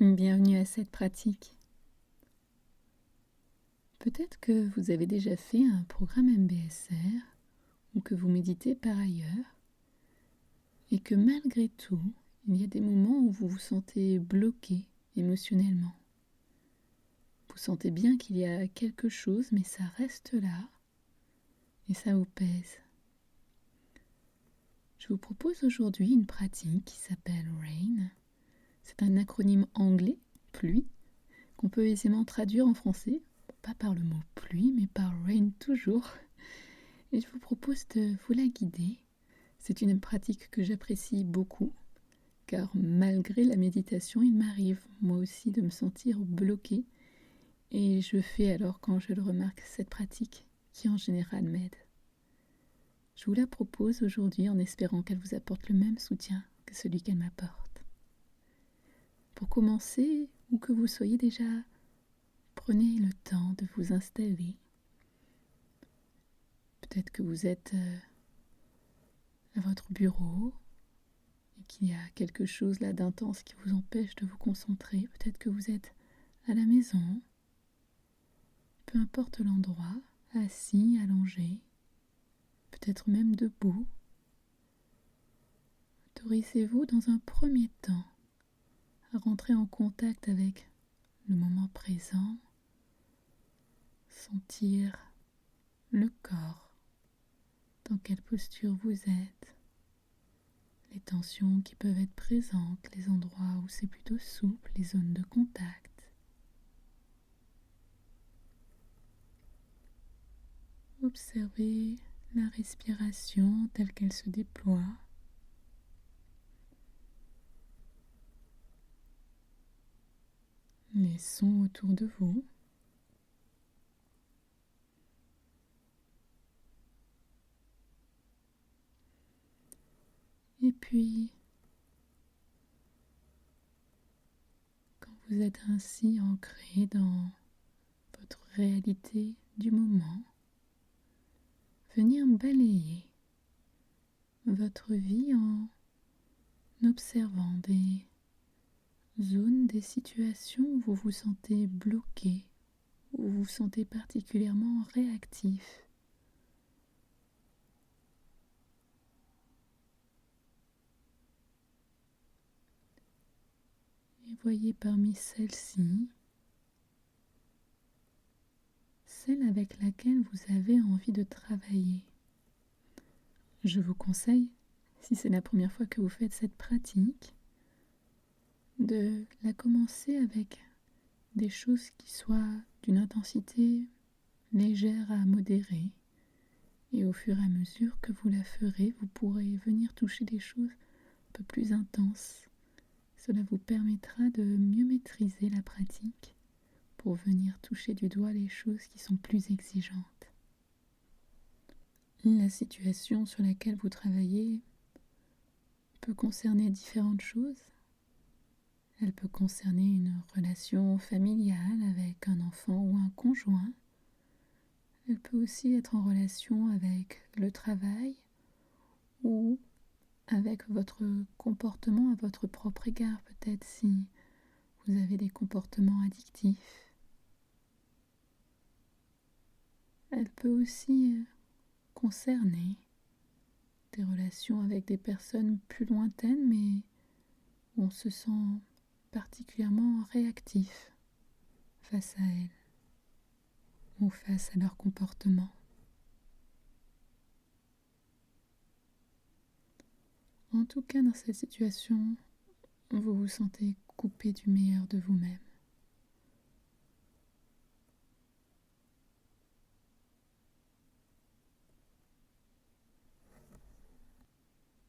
Bienvenue à cette pratique. Peut-être que vous avez déjà fait un programme MBSR ou que vous méditez par ailleurs et que malgré tout, il y a des moments où vous vous sentez bloqué émotionnellement. Vous sentez bien qu'il y a quelque chose, mais ça reste là et ça vous pèse. Je vous propose aujourd'hui une pratique qui s'appelle RAIN. C'est un acronyme anglais, pluie, qu'on peut aisément traduire en français, pas par le mot pluie, mais par RAIN toujours. Et je vous propose de vous la guider. C'est une pratique que j'apprécie beaucoup, car malgré la méditation, il m'arrive moi aussi de me sentir bloquée. Et je fais alors, quand je le remarque, cette pratique qui en général m'aide. Je vous la propose aujourd'hui en espérant qu'elle vous apporte le même soutien que celui qu'elle m'apporte. Pour commencer, ou que vous soyez déjà, prenez le temps de vous installer. Peut-être que vous êtes à votre bureau et qu'il y a quelque chose là d'intense qui vous empêche de vous concentrer. Peut-être que vous êtes à la maison, peu importe l'endroit, assis, allongé, peut-être même debout. Autorisez-vous dans un premier temps à rentrer en contact avec le moment présent, sentir le corps, dans quelle posture vous êtes, les tensions qui peuvent être présentes, les endroits où c'est plutôt souple, les zones de contact. Observez la respiration telle qu'elle se déploie. Les sons autour de vous. Et puis, quand vous êtes ainsi ancré dans votre réalité du moment, venir balayer votre vie en observant des zones, des situations où vous vous sentez bloqué, où vous vous sentez particulièrement réactif. Et voyez parmi celles-ci, celle avec laquelle vous avez envie de travailler. Je vous conseille, si c'est la première fois que vous faites cette pratique, de la commencer avec des choses qui soient d'une intensité légère à modérée. Et au fur et à mesure que vous la ferez, vous pourrez venir toucher des choses un peu plus intenses. Cela vous permettra de mieux maîtriser la pratique pour venir toucher du doigt les choses qui sont plus exigeantes. La situation sur laquelle vous travaillez peut concerner différentes choses. Elle peut concerner une relation familiale avec un enfant ou un conjoint. Elle peut aussi être en relation avec le travail ou avec votre comportement à votre propre égard, peut-être si vous avez des comportements addictifs. Elle peut aussi concerner des relations avec des personnes plus lointaines, mais où on se sent particulièrement réactif face à elles ou face à leur comportement. En tout cas, dans cette situation, vous vous sentez coupé du meilleur de vous-même.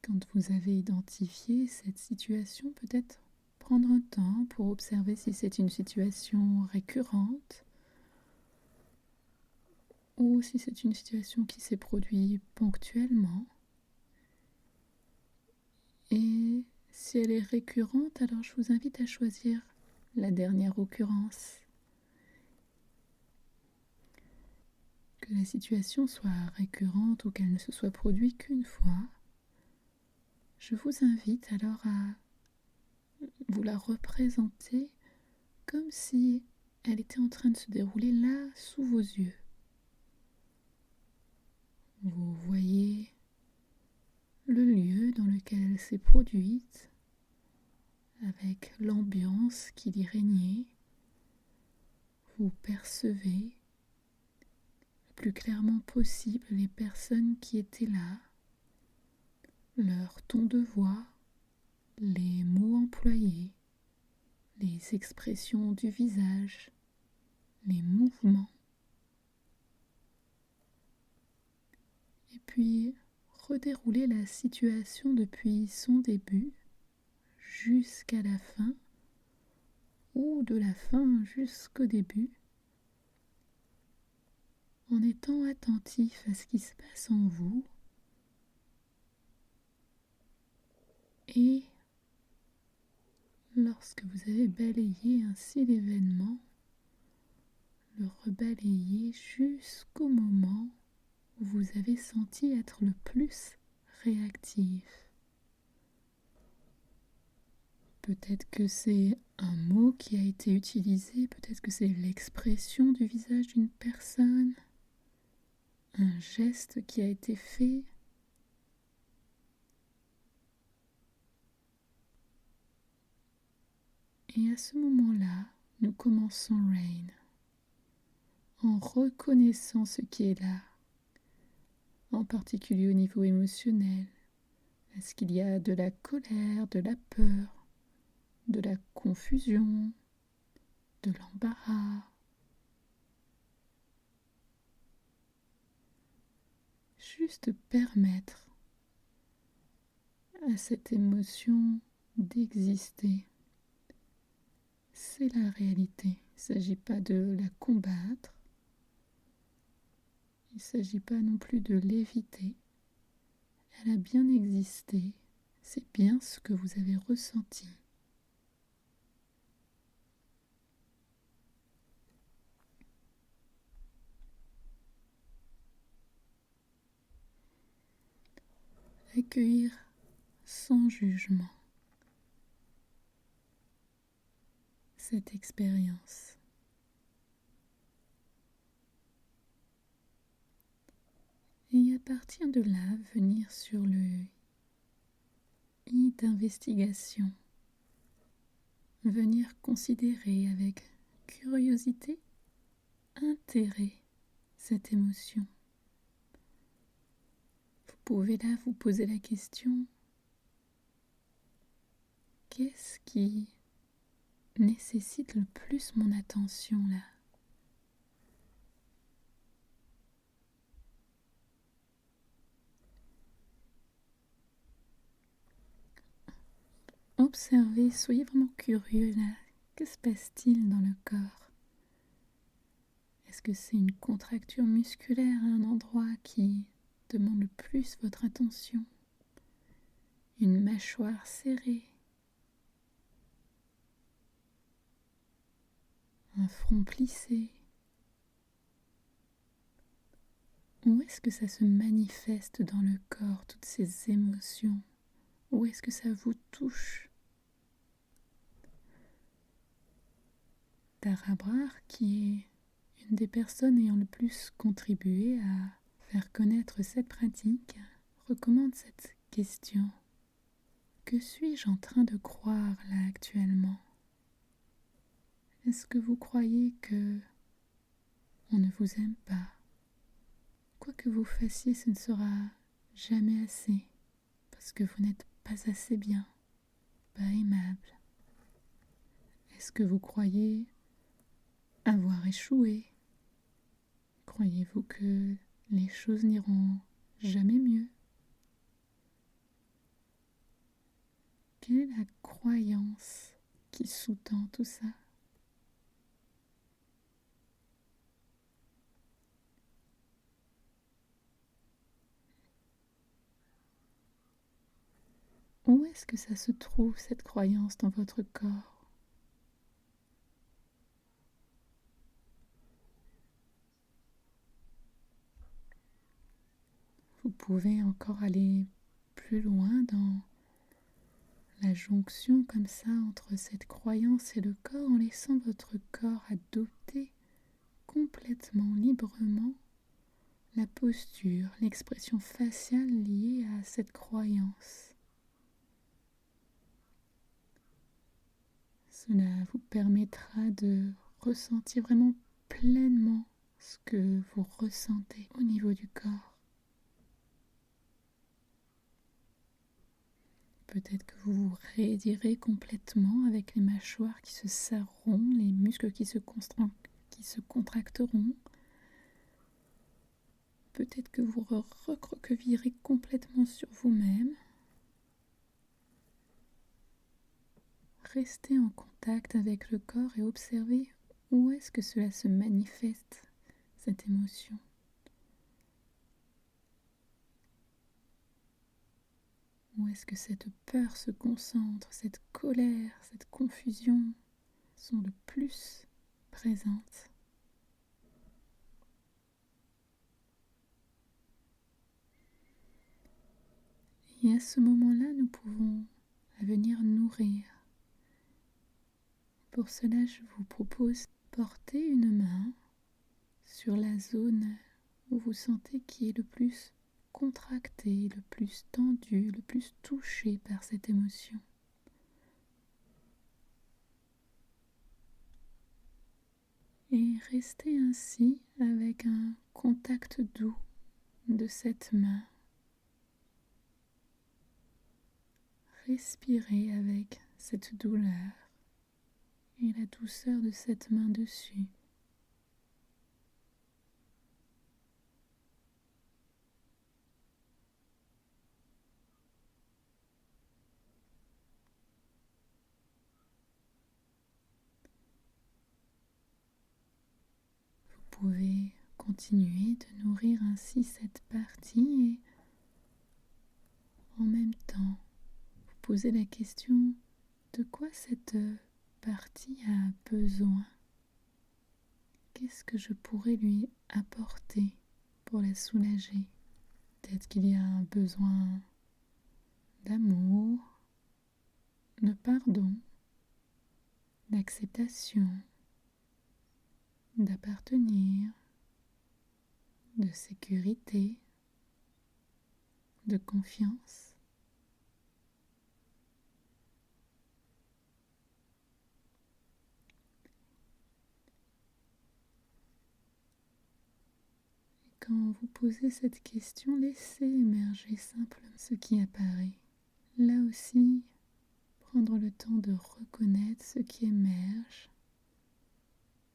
Quand vous avez identifié cette situation, peut-être prendre un temps pour observer si c'est une situation récurrente ou si c'est une situation qui s'est produite ponctuellement. Et si elle est récurrente, alors je vous invite à choisir la dernière occurrence. Que la situation soit récurrente ou qu'elle ne se soit produite qu'une fois, je vous invite alors à vous la représenter comme si elle était en train de se dérouler là, sous vos yeux. Vous voyez le lieu dans lequel elle s'est produite, avec l'ambiance qui y régnait. Vous percevez le plus clairement possible les personnes qui étaient là, leur ton de voix, les mots employés, les expressions du visage, les mouvements. Et puis, redérouler la situation depuis son début jusqu'à la fin, ou de la fin jusqu'au début, en étant attentif à ce qui se passe en vous et lorsque vous avez balayé ainsi l'événement, le rebalayer jusqu'au moment où vous avez senti être le plus réactif. Peut-être que c'est un mot qui a été utilisé, peut-être que c'est l'expression du visage d'une personne, un geste qui a été fait. Et à ce moment-là, nous commençons Rain, en reconnaissant ce qui est là, en particulier au niveau émotionnel. Est-ce qu'il y a de la colère, de la peur, de la confusion, de l'embarras? Juste permettre à cette émotion d'exister. C'est la réalité. Il ne s'agit pas de la combattre. Il ne s'agit pas non plus de l'éviter. Elle a bien existé. C'est bien ce que vous avez ressenti. Accueillir sans jugement cette expérience. Et à partir de là, venir sur le I d'investigation. Venir considérer avec curiosité, intérêt cette émotion. Vous pouvez là vous poser la question, qu'est-ce qui nécessite le plus mon attention là? Observez, soyez vraiment curieux là. Que se passe-t-il dans le corps? Est-ce que c'est une contracture musculaire à un endroit qui demande le plus votre attention? Une mâchoire serrée? Un front plissé? Où est-ce que ça se manifeste dans le corps, toutes ces émotions? Où est-ce que ça vous touche? Tara Brach, qui est une des personnes ayant le plus contribué à faire connaître cette pratique, recommande cette question. Que suis-je en train de croire là actuellement? Est-ce que vous croyez que on ne vous aime pas? Quoi que vous fassiez, ce ne sera jamais assez, parce que vous n'êtes pas assez bien, pas aimable. Est-ce que vous croyez avoir échoué? Croyez-vous que les choses n'iront jamais mieux? Quelle est la croyance qui sous-tend tout ça? Où est-ce que ça se trouve, cette croyance, dans votre corps? Vous pouvez encore aller plus loin dans la jonction comme ça entre cette croyance et le corps en laissant votre corps adopter complètement librement la posture, l'expression faciale liée à cette croyance. Cela vous permettra de ressentir vraiment pleinement ce que vous ressentez au niveau du corps. Peut-être que vous vous raidirez complètement avec les mâchoires qui se serreront, les muscles qui se contracteront. Peut-être que vous recroquevillerez complètement sur vous-même. Restez en contact avec le corps et observez où est-ce que cela se manifeste, cette émotion. Où est-ce que cette peur se concentre, cette colère, cette confusion sont le plus présentes. Et à ce moment-là, nous pouvons venir nourrir. Pour cela, je vous propose de porter une main sur la zone où vous sentez qui est le plus contracté, le plus tendu, le plus touché par cette émotion. Et restez ainsi avec un contact doux de cette main. Respirez avec cette douleur et la douceur de cette main dessus. Vous pouvez continuer de nourrir ainsi cette partie et en même temps vous poser la question de quoi cette partie a besoin. Qu'est-ce que je pourrais lui apporter pour la soulager? Peut-être qu'il y a un besoin d'amour, de pardon, d'acceptation, d'appartenir, de sécurité, de confiance. Et quand vous posez cette question, laissez émerger simplement ce qui apparaît. Là aussi, prendre le temps de reconnaître ce qui émerge,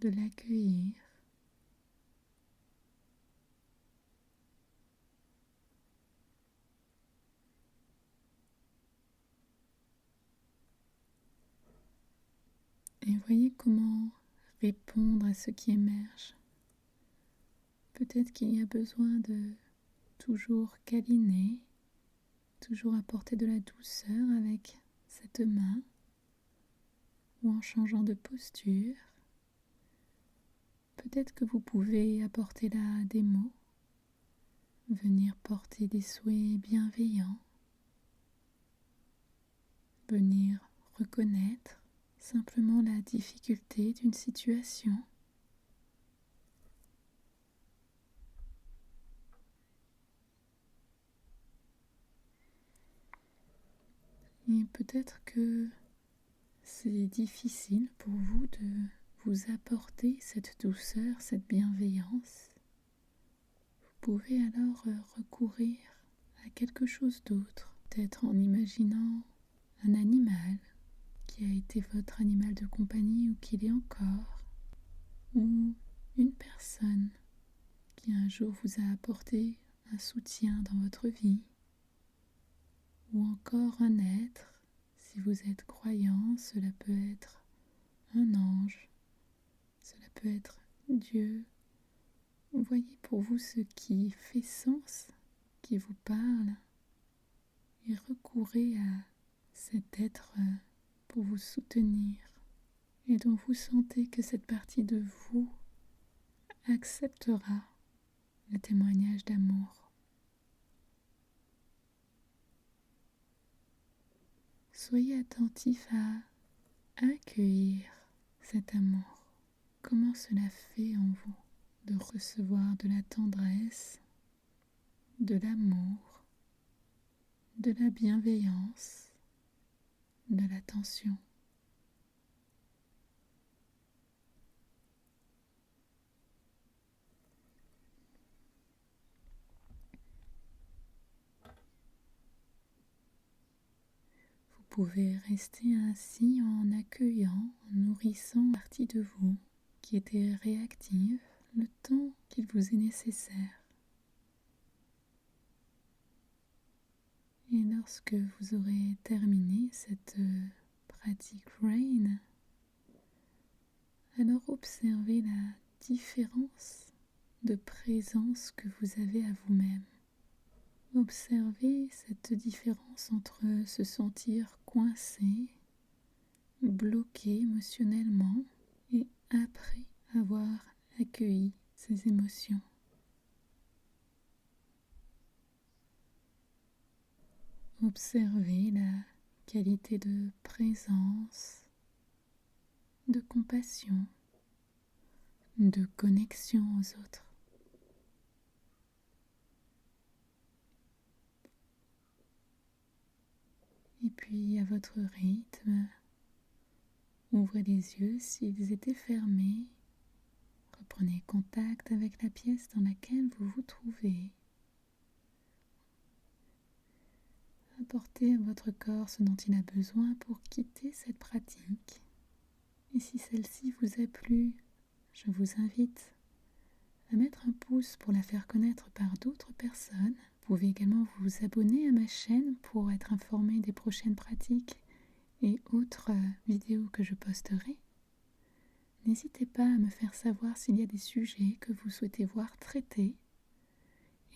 de l'accueillir. Et voyez comment répondre à ce qui émerge. Peut-être qu'il y a besoin de toujours câliner, toujours apporter de la douceur avec cette main ou en changeant de posture. Peut-être que vous pouvez apporter là des mots, venir porter des souhaits bienveillants, venir reconnaître simplement la difficulté d'une situation. Et peut-être que c'est difficile pour vous de vous apporter cette douceur, cette bienveillance. Vous pouvez alors recourir à quelque chose d'autre, peut-être en imaginant un animal qui a été votre animal de compagnie ou qui l'est encore, ou une personne qui un jour vous a apporté un soutien dans votre vie, ou encore un être. Si vous êtes croyant, cela peut être un ange, cela peut être Dieu. Voyez pour vous ce qui fait sens, qui vous parle, et recourez à cet être pour vous soutenir, et dont vous sentez que cette partie de vous acceptera le témoignage d'amour. Soyez attentif à accueillir cet amour. Comment cela fait en vous de recevoir de la tendresse, de l'amour, de la bienveillance, de l'attention. Vous pouvez rester ainsi en accueillant, en nourrissant une partie de vous qui était réactive le temps qu'il vous est nécessaire. Et lorsque vous aurez terminé cette pratique Rain, alors observez la différence de présence que vous avez à vous-même. Observez cette différence entre se sentir coincé, bloqué émotionnellement et après avoir accueilli ces émotions. Observez la qualité de présence, de compassion, de connexion aux autres. Et puis à votre rythme, ouvrez les yeux s'ils étaient fermés. Reprenez contact avec la pièce dans laquelle vous vous trouvez. Apportez à votre corps ce dont il a besoin pour quitter cette pratique. Et si celle-ci vous a plu, je vous invite à mettre un pouce pour la faire connaître par d'autres personnes. Vous pouvez également vous abonner à ma chaîne pour être informé des prochaines pratiques et autres vidéos que je posterai. N'hésitez pas à me faire savoir s'il y a des sujets que vous souhaitez voir traités.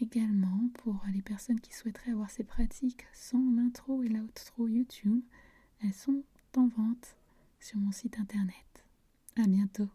Également, pour les personnes qui souhaiteraient avoir ces pratiques sans l'intro et l'outro YouTube, elles sont en vente sur mon site internet. À bientôt.